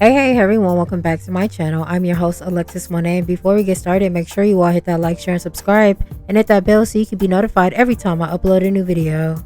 Hey everyone, welcome back to my channel. I'm your host Alexis Monet, and before we get started, make sure you all hit that like, share, and subscribe, and hit that bell so you can be notified every time I upload a new video.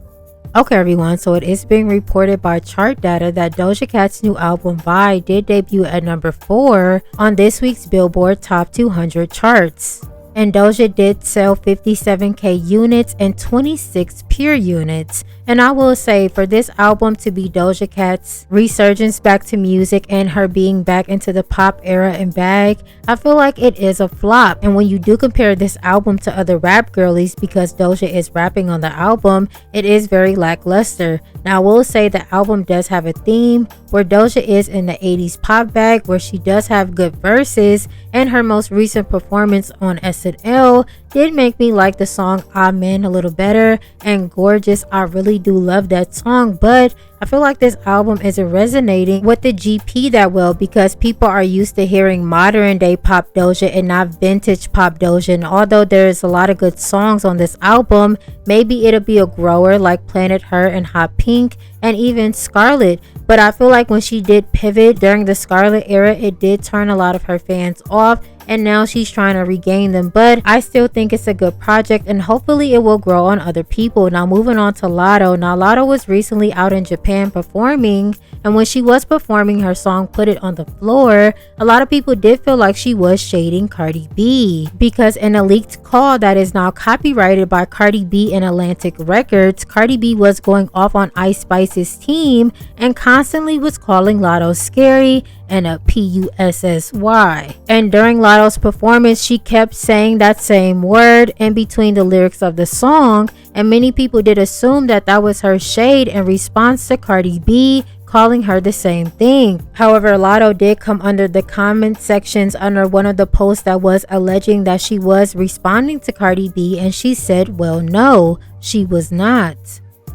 Okay everyone, so it is being reported by chart data that Doja Cat's new album Bye did debut at number 4 on this week's Billboard Top 200 charts. And Doja did sell 57k units and 26 pure units. And I will say, for this album to be Doja Cat's resurgence back to music and her being back into the pop era and bag, I feel like it is a flop. And when you do compare this album to other rap girlies, because Doja is rapping on the album, it is very lackluster. Now I will say the album does have a theme where Doja is in the 80s pop bag, where she does have good verses, and her most recent performance on SNL did make me like the song Amen a little better, and Gorgeous, I really do love that song, but I feel like this album isn't resonating with the GP that well, because people are used to hearing modern day pop Doja and not vintage pop Doja. And although there's a lot of good songs on this album, maybe it'll be a grower like Planet Her and Hot Pink and even Scarlet. But I feel like when she did pivot during the Scarlet era, it did turn a lot of her fans off, and now she's trying to regain them. But I still think it's a good project, and hopefully it will grow on other people. Now moving on to Lotto. Now Lotto was recently out in Japan performing, and when she was performing her song Put It on the Floor, a lot of people did feel like she was shading Cardi B, because in a leaked call that is now copyrighted by Cardi B and Atlantic Records, Cardi B was going off on Ice Spice's team and constantly was calling Lotto scary and a PUSSY. And during Lotto's performance, she kept saying that same word in between the lyrics of the song, and many people did assume that that was her shade in response to Cardi B calling her the same thing. However, Lotto did come under the comment sections under one of the posts that was alleging that she was responding to Cardi B, and she said, well, no, she was not.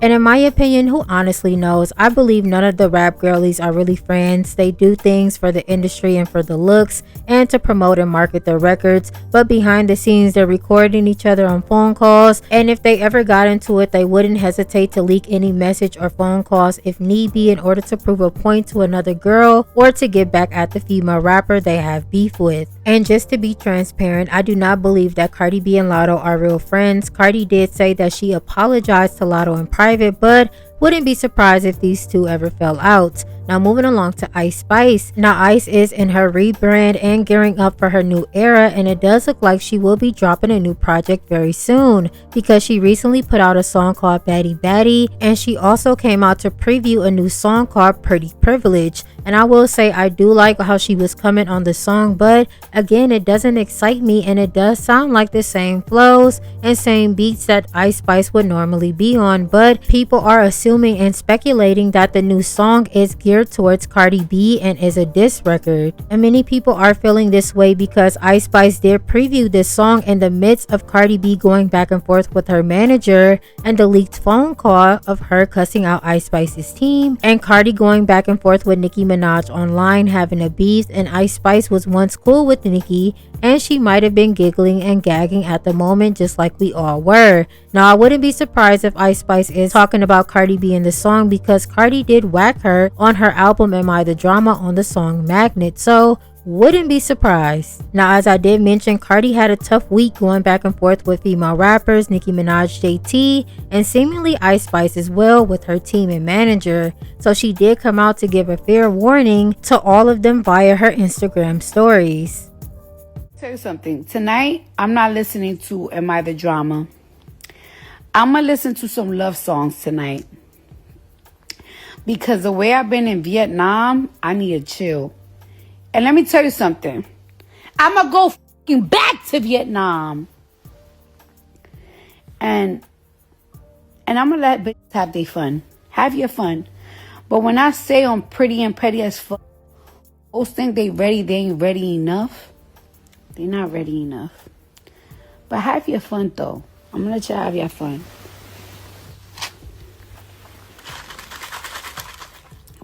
And in my opinion, who honestly knows? I believe none of the rap girlies are really friends. They do things for the industry and for the looks and to promote and market their records, but behind the scenes they're recording each other on phone calls, and if they ever got into it, they wouldn't hesitate to leak any message or phone calls if need be, in order to prove a point to another girl or to get back at the female rapper they have beef with. And just to be transparent, I do not believe that Cardi B and Lotto are real friends. Cardi did say that she apologized to Lotto in private, but wouldn't be surprised if these two ever fell out. Now moving along to Ice Spice. Now Ice is in her rebrand and gearing up for her new era, and it does look like she will be dropping a new project very soon, because she recently put out a song called Baddie Baddie, and she also came out to preview a new song called Pretty Privilege. And I will say I do like how she was coming on the song, but again, it doesn't excite me, and it does sound like the same flows and same beats that Ice Spice would normally be on. But people are assuming and speculating that the new song is geared towards Cardi B and is a diss record. And many people are feeling this way because Ice Spice did preview this song in the midst of Cardi B going back and forth with her manager, and the leaked phone call of her cussing out Ice Spice's team, and Cardi going back and forth with Nicki Minaj online having a beef. And Ice Spice was once cool with Nicki, and she might have been giggling and gagging at the moment, just like we all were. Now I wouldn't be surprised if Ice Spice is talking about Cardi B in the song, because Cardi did whack her on her album Am I the Drama on the song Magnet, so wouldn't be surprised. Now as I did mention, Cardi had a tough week going back and forth with female rappers Nicki Minaj, JT, and seemingly Ice Spice as well with her team and manager. So she did come out to give a fair warning to all of them via her Instagram stories. Tell you something. Tonight, I'm not listening to Am I the Drama. I'm going to listen to some love songs tonight. Because the way I've been in Vietnam, I need to chill. And let me tell you something. I'm going to go fucking back to Vietnam. And I'm going to let bitches have their fun. Have your fun. But when I say I'm pretty and petty as fuck, those think they ready, they ain't ready enough. They're not ready enough. But have your fun though. I'm going to let you have your fun.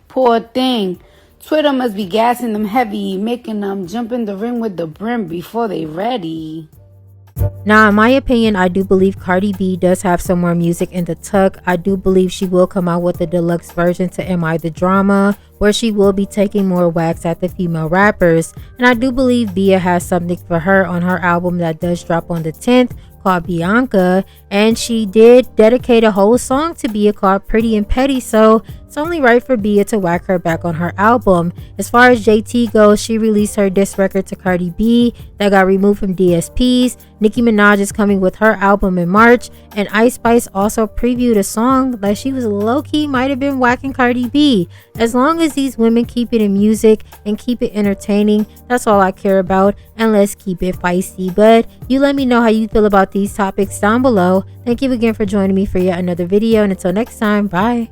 Poor thing. Twitter must be gassing them heavy, making them jump in the ring with the brim before they ready. Now, in my opinion, I do believe Cardi B does have some more music in the tuck. I do believe she will come out with a deluxe version to Am I the Drama, where she will be taking more wax at the female rappers. And I do believe Bia has something for her on her album that does drop on the 10th, called Bianca, and she did dedicate a whole song to Bia called Pretty and Petty, so it's only right for Bia to whack her back on her album. As far as JT goes, she released her diss record to Cardi B that got removed from DSPs. Nicki Minaj is coming with her album in March, and Ice Spice also previewed a song that she was low-key might have been whacking Cardi B. As long as these women keep it in music and keep it entertaining, that's all I care about, and let's keep it feisty. But you let me know how you feel about these topics down below. Thank you again for joining me for yet another video, and until next time, bye.